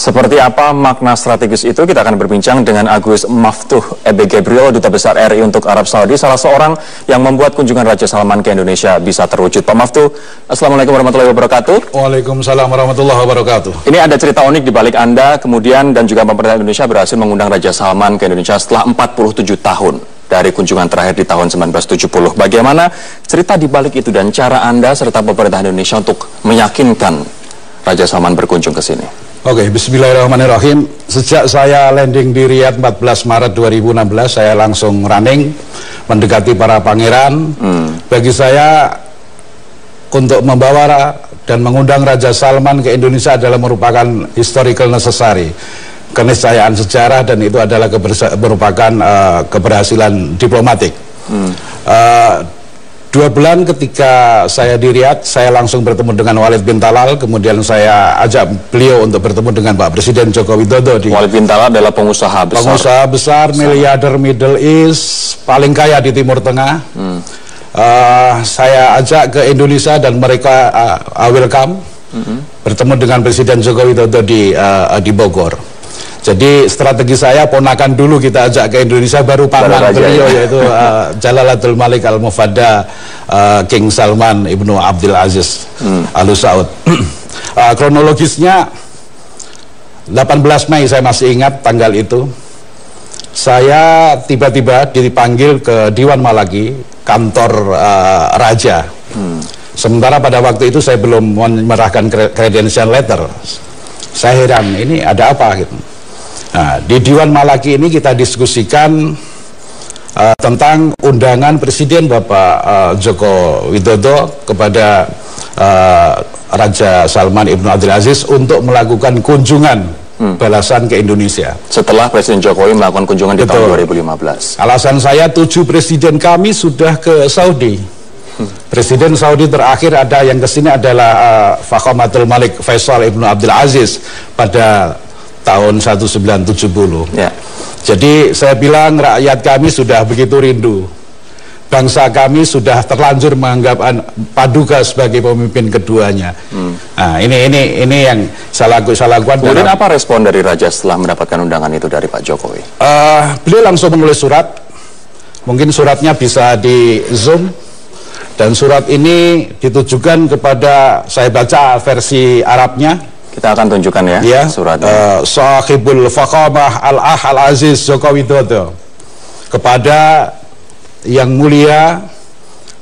Seperti apa makna strategis itu, kita akan berbincang dengan Agus Maftuh Ebe Gabriel, Duta Besar RI untuk Arab Saudi, salah seorang yang membuat kunjungan Raja Salman ke Indonesia bisa terwujud. Pak Maftuh, Assalamualaikum warahmatullahi wabarakatuh. Waalaikumsalam warahmatullahi wabarakatuh. Ini ada cerita unik di balik Anda, kemudian dan juga pemerintah Indonesia berhasil mengundang Raja Salman ke Indonesia setelah 47 tahun dari kunjungan terakhir di tahun 1970. Bagaimana cerita di balik itu dan cara Anda serta pemerintah Indonesia untuk meyakinkan Raja Salman berkunjung ke sini? Oke, bismillahirrahmanirrahim. Sejak saya landing di Riyadh 14 Maret 2016, saya langsung running mendekati para pangeran. Bagi saya, untuk membawa dan mengundang Raja Salman ke Indonesia adalah merupakan historical necessary, keniscayaan sejarah, dan itu adalah merupakan keberhasilan diplomatik. 2 bulan ketika saya di Riyadh, saya langsung bertemu dengan Walid bin Talal, kemudian saya ajak beliau untuk bertemu dengan Pak Presiden Joko Widodo. Walid bin Talal adalah pengusaha besar, miliarder Middle East, paling kaya di Timur Tengah. Saya ajak ke Indonesia dan mereka welcome, bertemu dengan Presiden Joko Widodo di Bogor. Jadi strategi saya, ponakan dulu kita ajak ke Indonesia, baru paman beliau yaitu Jalalatul Malik Al-Mufadda King Salman Ibnu Abdul Aziz Al Saud. Kronologisnya 18 Mei, saya masih ingat tanggal itu, saya tiba-tiba dipanggil ke Diwan Malaki, kantor Raja. Sementara pada waktu itu saya belum menyerahkan credential letter. Saya heran, ini ada apa gitu. Nah, di Diwan Malaki ini kita diskusikan tentang undangan Presiden Bapak Joko Widodo kepada Raja Salman Ibnu Abdul Aziz untuk melakukan kunjungan balasan ke Indonesia. Setelah Presiden Jokowi melakukan kunjungan di tahun 2015. Alasan saya, 7 presiden kami sudah ke Saudi. Presiden Saudi terakhir ada yang kesini adalah Fakhamatul Malik Faisal Ibnu Abdul Aziz pada tahun 1970. Ya. Jadi saya bilang rakyat kami sudah begitu rindu. Bangsa kami sudah terlanjur menganggap Paduka sebagai pemimpin keduanya. Nah, ini yang saya lakukan. Kemudian apa respon dari Raja setelah mendapatkan undangan itu dari Pak Jokowi? Beliau langsung menulis surat. Mungkin suratnya bisa di zoom. Dan surat ini ditujukan kepada, saya baca versi Arabnya. Kita akan tunjukkan ya suratnya. Sahibul Fakhamah Al-Aziz Joko Widodo, kepada yang mulia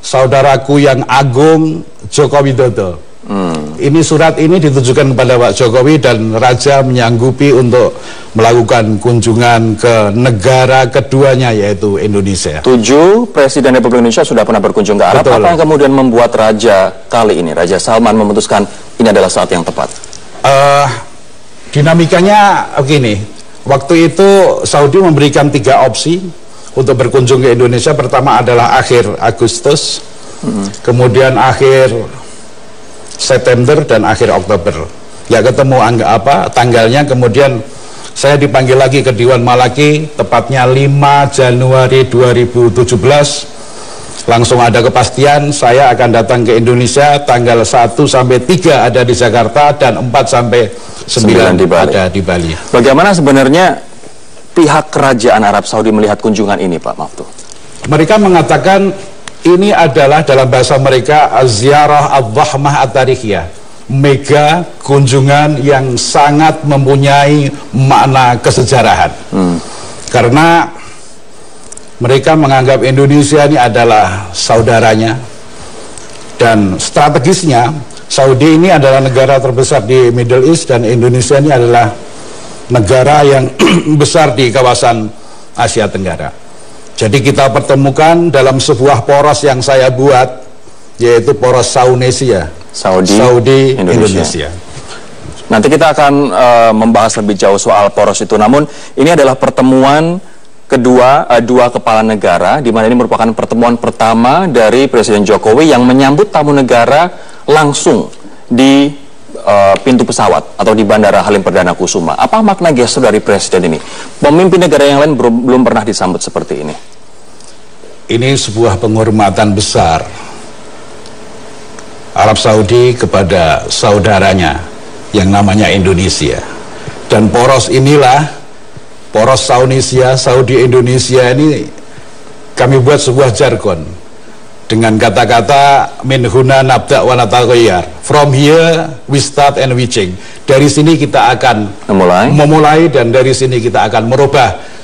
saudaraku yang agung Joko Widodo. Ini surat ini ditujukan kepada Pak Jokowi, dan Raja menyanggupi untuk melakukan kunjungan ke negara keduanya, yaitu Indonesia. 7 Presiden Republik Indonesia sudah pernah berkunjung ke Arab. Betul. Apa yang kemudian membuat Raja kali ini, Raja Salman, memutuskan ini adalah saat yang tepat? Dinamikanya begini, waktu itu Saudi memberikan 3 opsi untuk berkunjung ke Indonesia. Pertama adalah akhir Agustus, kemudian akhir September, dan akhir Oktober. Ya ketemu tanggalnya. Kemudian saya dipanggil lagi ke Diwan Malaki, tepatnya 5 Januari 2017. Langsung ada kepastian saya akan datang ke Indonesia tanggal 1 sampai 3 ada di Jakarta, dan 4 sampai 9 ada di Bali. Bagaimana sebenarnya pihak kerajaan Arab Saudi melihat kunjungan ini, Pak Maftuh? Mereka mengatakan ini adalah, dalam bahasa mereka, az-ziyarah ad-dhahmah at-tarikhiyah, mega kunjungan yang sangat mempunyai makna kesejarahan. Karena mereka menganggap Indonesia ini adalah saudaranya, dan strategisnya Saudi ini adalah negara terbesar di Middle East, dan Indonesia ini adalah negara yang besar di kawasan Asia Tenggara. Jadi kita pertemukan dalam sebuah poros yang saya buat, yaitu poros Saudi Indonesia. Nanti kita akan membahas lebih jauh soal poros itu. Namun ini adalah pertemuan kedua dua kepala negara, di mana ini merupakan pertemuan pertama dari Presiden Jokowi yang menyambut tamu negara langsung di pintu pesawat atau di Bandara Halim Perdana Kusuma. Apa makna gestur dari Presiden ini? Pemimpin negara yang lain belum pernah disambut seperti ini. Ini sebuah penghormatan besar Arab Saudi kepada saudaranya yang namanya Indonesia. Dan poros inilah, poros Saudi Indonesia ini kami buat sebuah jargon dengan kata-kata min huna nabda wa nataghayyar. From here we start and we change. Dari sini kita akan memulai dan dari sini kita akan merubah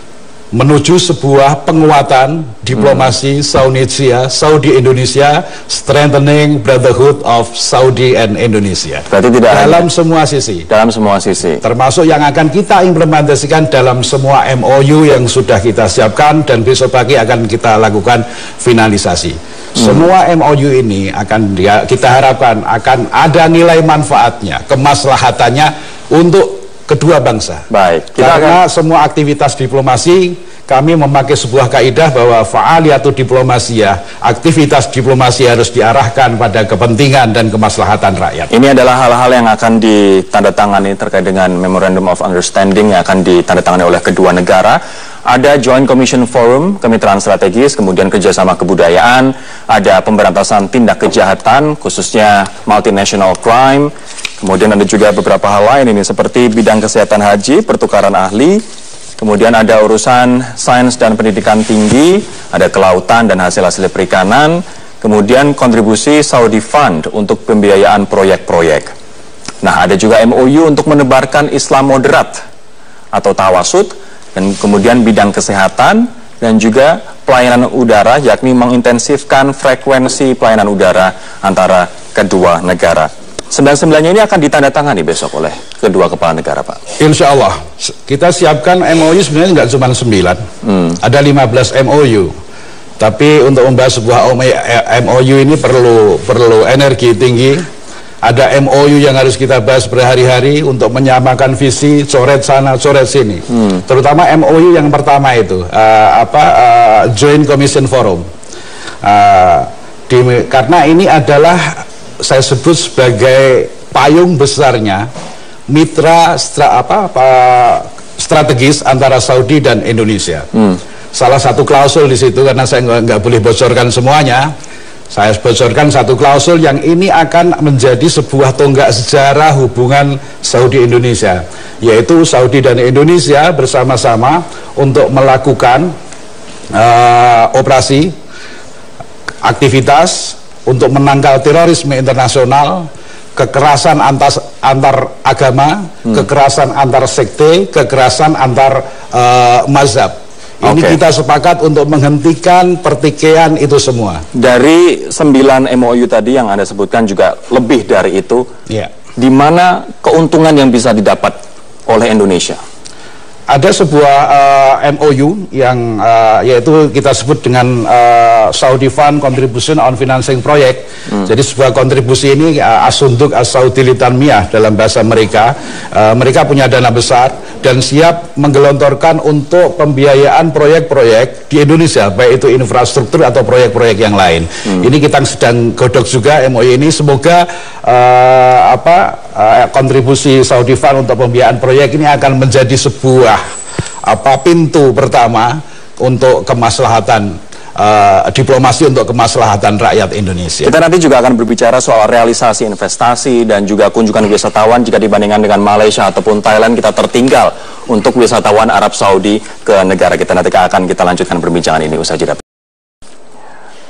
menuju sebuah penguatan diplomasi Saudi Indonesia, strengthening brotherhood of Saudi and Indonesia. Berarti tidak dalam semua sisi. Dalam semua sisi. Termasuk yang akan kita implementasikan dalam semua MOU yang sudah kita siapkan dan besok pagi akan kita lakukan finalisasi. Semua MOU ini akan kita harapkan akan ada nilai manfaatnya, kemaslahatannya untuk kedua bangsa. Baik. Karena semua aktivitas diplomasi kami memakai sebuah kaidah bahwa fa'aliyatu diplomasiyah, aktivitas diplomasi harus diarahkan pada kepentingan dan kemaslahatan rakyat. Ini adalah hal-hal yang akan ditandatangani terkait dengan Memorandum of Understanding yang akan ditandatangani oleh kedua negara. Ada Joint Commission Forum, kemitraan strategis, kemudian kerjasama kebudayaan, ada pemberantasan tindak kejahatan, khususnya multinational crime, kemudian ada juga beberapa hal lain ini seperti bidang kesehatan haji, pertukaran ahli, kemudian ada urusan sains dan pendidikan tinggi, ada kelautan dan hasil-hasil perikanan, kemudian kontribusi Saudi Fund untuk pembiayaan proyek-proyek. Nah, ada juga MOU untuk menebarkan Islam moderat atau tawasud, dan kemudian bidang kesehatan dan juga pelayanan udara, yakni mengintensifkan frekuensi pelayanan udara antara kedua negara. 99-nya ini akan ditandatangani besok oleh kedua kepala negara, Pak. Insya Allah. Kita siapkan MOU sebenarnya nggak cuma 9, ada 15 MOU. Tapi untuk membahas sebuah MOU ini perlu energi tinggi. Ada MOU yang harus kita bahas berhari-hari untuk menyamakan visi, coret sana, coret sini. Terutama MOU yang pertama itu, Joint Commission Forum. Karena ini adalah saya sebut sebagai payung besarnya mitra strategis antara Saudi dan Indonesia. Salah satu klausul di situ, karena saya nggak boleh bocorkan semuanya, saya bocorkan satu klausul yang ini akan menjadi sebuah tonggak sejarah hubungan Saudi-Indonesia, yaitu Saudi dan Indonesia bersama-sama untuk melakukan operasi, aktivitas untuk menangkal terorisme internasional, kekerasan antar agama, kekerasan antar sekte, kekerasan antar mazhab. Ini kita sepakat untuk menghentikan pertikaian itu semua. Dari 9 MOU tadi yang Anda sebutkan juga lebih dari itu, di mana keuntungan yang bisa didapat oleh Indonesia? Ada sebuah MOU yang yaitu kita sebut dengan Saudi Fund Contribution on Financing Project. Jadi sebuah kontribusi ini asunduk as-Saudi litanmiyah dalam bahasa mereka. Mereka punya dana besar dan siap menggelontorkan untuk pembiayaan proyek-proyek di Indonesia, baik itu infrastruktur atau proyek-proyek yang lain. Ini kita sedang godok juga MOU ini. Semoga kontribusi Saudi Fund untuk pembiayaan proyek ini akan menjadi sebuah pintu pertama untuk kemaslahatan diplomasi, untuk kemaslahatan rakyat Indonesia. Kita nanti juga akan berbicara soal realisasi investasi dan juga kunjungan wisatawan. Jika dibandingkan dengan Malaysia ataupun Thailand, kita tertinggal untuk wisatawan Arab Saudi ke negara kita. Nanti akan kita lanjutkan perbincangan ini usai jeda.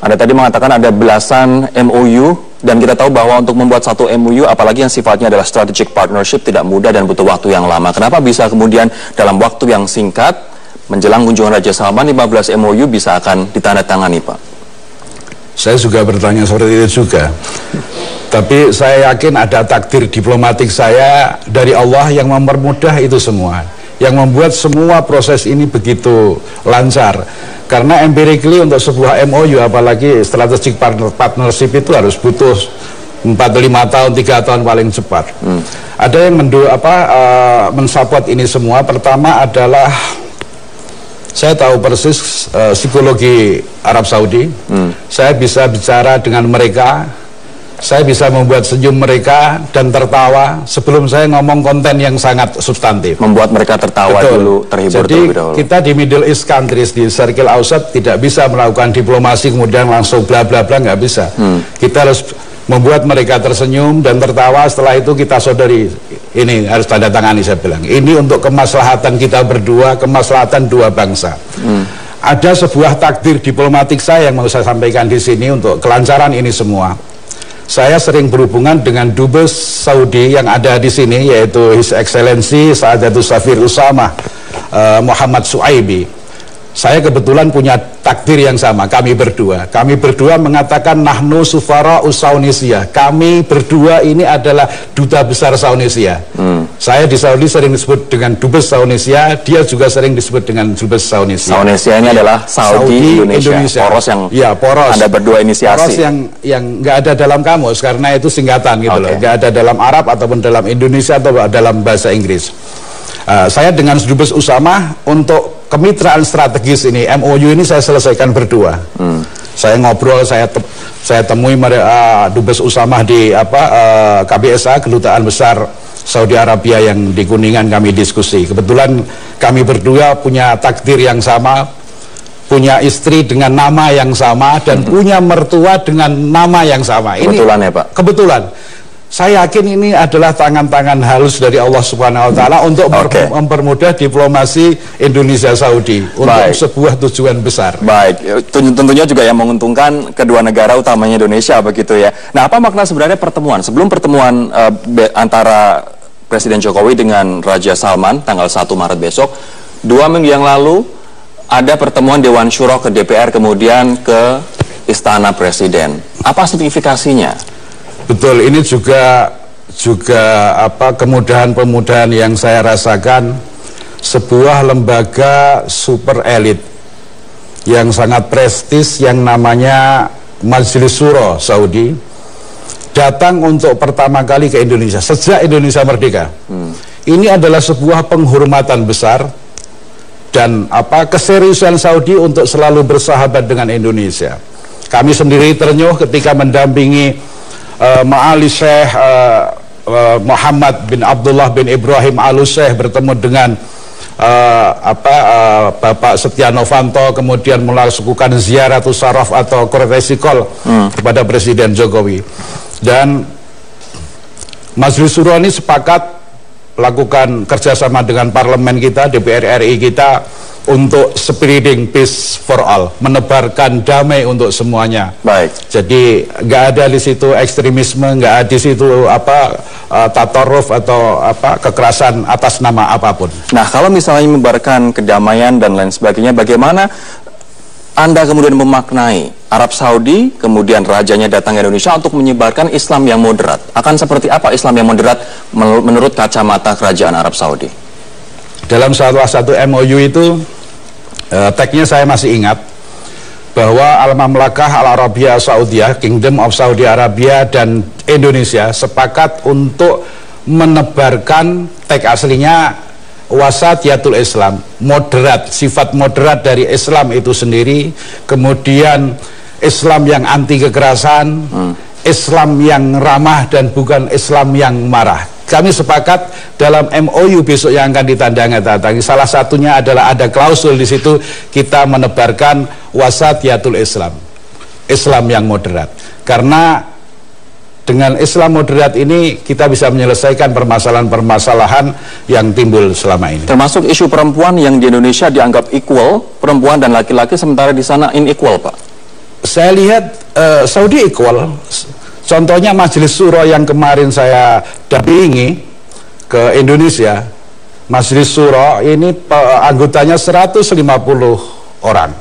Anda tadi mengatakan ada belasan MOU, dan kita tahu bahwa untuk membuat satu MOU, apalagi yang sifatnya adalah strategic partnership, tidak mudah dan butuh waktu yang lama. Kenapa bisa kemudian dalam waktu yang singkat, menjelang kunjungan Raja Salman, 15 MOU bisa akan ditandatangani, Pak? Saya juga bertanya seperti itu juga. Tapi saya yakin ada takdir diplomatik saya dari Allah yang mempermudah itu semua, yang membuat semua proses ini begitu lancar. Karena empirically untuk sebuah MOU, apalagi strategic partnership, itu harus butuh 4-5 tahun, 3 tahun paling cepat. Ada yang mensupport ini semua. Pertama adalah saya tahu persis psikologi Arab Saudi. Saya bisa bicara dengan mereka, saya bisa membuat senyum mereka dan tertawa sebelum saya ngomong konten yang sangat substantif. Membuat mereka tertawa dulu, terhibur terlebih dahulu. Kita di Middle East countries, di Syarqil Ausat, tidak bisa melakukan diplomasi kemudian langsung bla bla bla, nggak bisa. Kita harus membuat mereka tersenyum dan tertawa. Setelah itu kita saudari, ini harus tanda tangani, saya bilang. Ini untuk kemaslahatan kita berdua, kemaslahatan dua bangsa. Ada sebuah takdir diplomatik saya yang mau saya sampaikan di sini untuk kelancaran ini semua. Saya sering berhubungan dengan Dubes Saudi yang ada di sini, yaitu His Excellency Saadatul Safir Usama Muhammad Suaibi. Saya kebetulan punya takdir yang sama, kami berdua. Kami berdua mengatakan nahnu sufara Saunesia. Kami berdua ini adalah duta besar Saunesia. Saya di Saudi sering disebut dengan Dubes Saunesia, dia juga sering disebut dengan Dubes Saunesia. Saunesia ini adalah Saudi Indonesia. Poros yang poros. Anda berdua inisiasi. Poros yang nggak ada dalam kamus karena itu singkatan gitu loh. Nggak ada dalam Arab ataupun dalam Indonesia atau dalam bahasa Inggris. Saya dengan Dubes Usama untuk kemitraan strategis ini, MOU ini saya selesaikan berdua. Saya ngobrol, saya temui Dubes Usama di KBSA, Kedutaan Besar Saudi Arabia yang di Kuningan, kami diskusi. Kebetulan kami berdua punya takdir yang sama, punya istri dengan nama yang sama, dan punya mertua dengan nama yang sama. Kebetulan ini, ya Pak? Kebetulan. Saya yakin ini adalah tangan-tangan halus dari Allah Subhanahu wa Ta'ala untuk mempermudah diplomasi Indonesia Saudi untuk sebuah tujuan besar. Baik, tentunya juga yang menguntungkan kedua negara utamanya Indonesia begitu ya. Nah, apa makna sebenarnya pertemuan? Sebelum pertemuan antara Presiden Jokowi dengan Raja Salman tanggal 1 Maret besok, 2 minggu yang lalu ada pertemuan Dewan Syuro ke DPR kemudian ke Istana Presiden. Apa signifikasinya? Betul, ini juga kemudahan-pemudahan yang saya rasakan. Sebuah lembaga super elit yang sangat prestis yang namanya Majelis Syuro Saudi datang untuk pertama kali ke Indonesia sejak Indonesia merdeka. Ini adalah sebuah penghormatan besar dan keseriusan Saudi untuk selalu bersahabat dengan Indonesia. Kami sendiri ternyuh ketika mendampingi Ma'ali Syekh Muhammad bin Abdullah bin Ibrahim Al-Syekh bertemu dengan Bapak Setia Novanto, kemudian melakukan ziaratus syaraf atau courtesy call kepada Presiden Jokowi. Dan Majelis Syuro ini sepakat melakukan kerjasama dengan parlemen kita, DPR RI kita, untuk spreading peace for all, menebarkan damai untuk semuanya. Baik. Jadi nggak ada di situ ekstremisme, nggak ada di situ tatoruf atau kekerasan atas nama apapun. Nah, kalau misalnya menyebarkan kedamaian dan lain sebagainya, bagaimana Anda kemudian memaknai Arab Saudi, kemudian rajanya datang ke Indonesia untuk menyebarkan Islam yang moderat? Akan seperti apa Islam yang moderat menurut kacamata kerajaan Arab Saudi? Dalam salah satu MOU itu, tagnya saya masih ingat, bahwa Al-Mamlakah Al-Arabiyah Saudiyah, Kingdom of Saudi Arabia dan Indonesia sepakat untuk menebarkan tag aslinya wasatiyatul Islam, moderat, sifat moderat dari Islam itu sendiri, kemudian Islam yang anti kekerasan, Islam yang ramah dan bukan Islam yang marah. Kami sepakat dalam MOU besok yang akan ditandatangani, salah satunya adalah ada klausul di situ kita menebarkan wasatiyatul Islam, Islam yang moderat. Karena dengan Islam moderat ini kita bisa menyelesaikan permasalahan-permasalahan yang timbul selama ini. Termasuk isu perempuan yang di Indonesia dianggap equal, perempuan dan laki-laki, sementara di sana unequal, Pak. Saya lihat Saudi equal. Contohnya Majelis Syuro yang kemarin saya dampingi ke Indonesia, Majelis Syuro ini anggotanya 150 orang,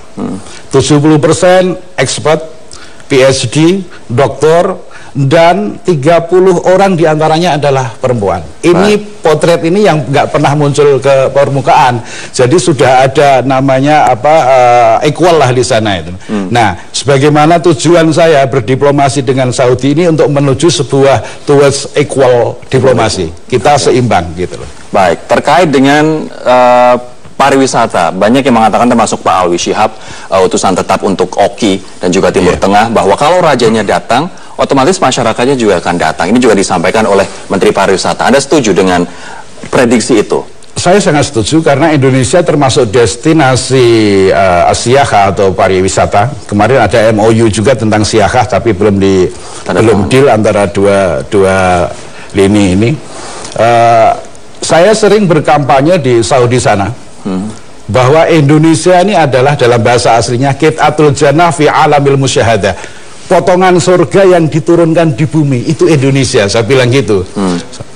70% expert, PhD, doktor, dan 30 orang diantaranya adalah perempuan. Ini potret ini yang nggak pernah muncul ke permukaan. Jadi sudah ada namanya equal lah di sana itu. Nah, sebagaimana tujuan saya berdiplomasi dengan Saudi ini untuk menuju sebuah towards equal diplomasi. Kita seimbang gitu loh. Baik, terkait dengan pariwisata, banyak yang mengatakan termasuk Pak Alwi Shihab, utusan tetap untuk Oki dan juga Timur Tengah, bahwa kalau rajanya datang, otomatis masyarakatnya juga akan datang. Ini juga disampaikan oleh Menteri Pariwisata. Anda setuju dengan prediksi itu? Saya sangat setuju karena Indonesia termasuk destinasi siyahah atau pariwisata. Kemarin ada MOU juga tentang siyahah tapi belum belum deal antara dua lini ini. Saya sering berkampanye di Saudi sana bahwa Indonesia ini adalah dalam bahasa aslinya qit'atul jannah fi alamil musyahadah, potongan surga yang diturunkan di bumi, itu Indonesia. Saya bilang gitu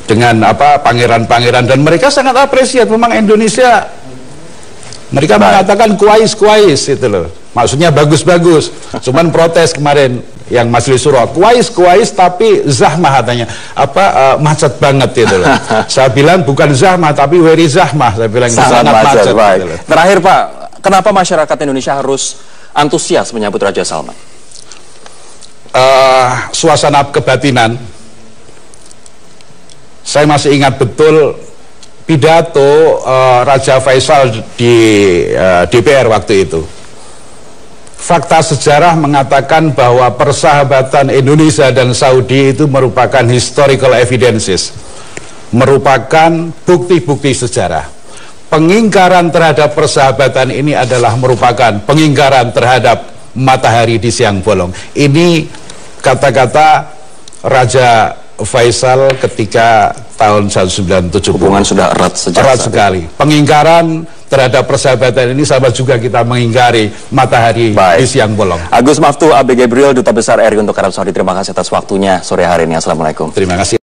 dengan pangeran-pangeran, dan mereka sangat apresiat. Memang Indonesia, mereka mengatakan kuais itu loh, maksudnya bagus-bagus. Cuman protes kemarin yang Majelis Syuro, kuais tapi zahmah katanya, macet banget itu loh. Saya bilang bukan zahmah tapi very zahmah, saya bilang sangat macet. Gitu loh. Terakhir Pak, kenapa masyarakat Indonesia harus antusias menyambut Raja Salman? Suasana kebatinan. Saya masih ingat betul pidato Raja Faisal di DPR waktu itu. Fakta sejarah mengatakan bahwa persahabatan Indonesia dan Saudi itu merupakan historical evidences, merupakan bukti-bukti sejarah. Pengingkaran terhadap persahabatan ini adalah merupakan pengingkaran terhadap matahari di siang bolong. Ini kata-kata Raja Faisal ketika tahun 1970. Hubungan sudah erat sekali. Pengingkaran terhadap persahabatan ini sama juga kita mengingkari matahari di siang bolong. Agus Maftu, ABG Gabriel, Duta Besar RI untuk Arab Saudi, terima kasih atas waktunya sore hari ini. Assalamualaikum. Terima kasih.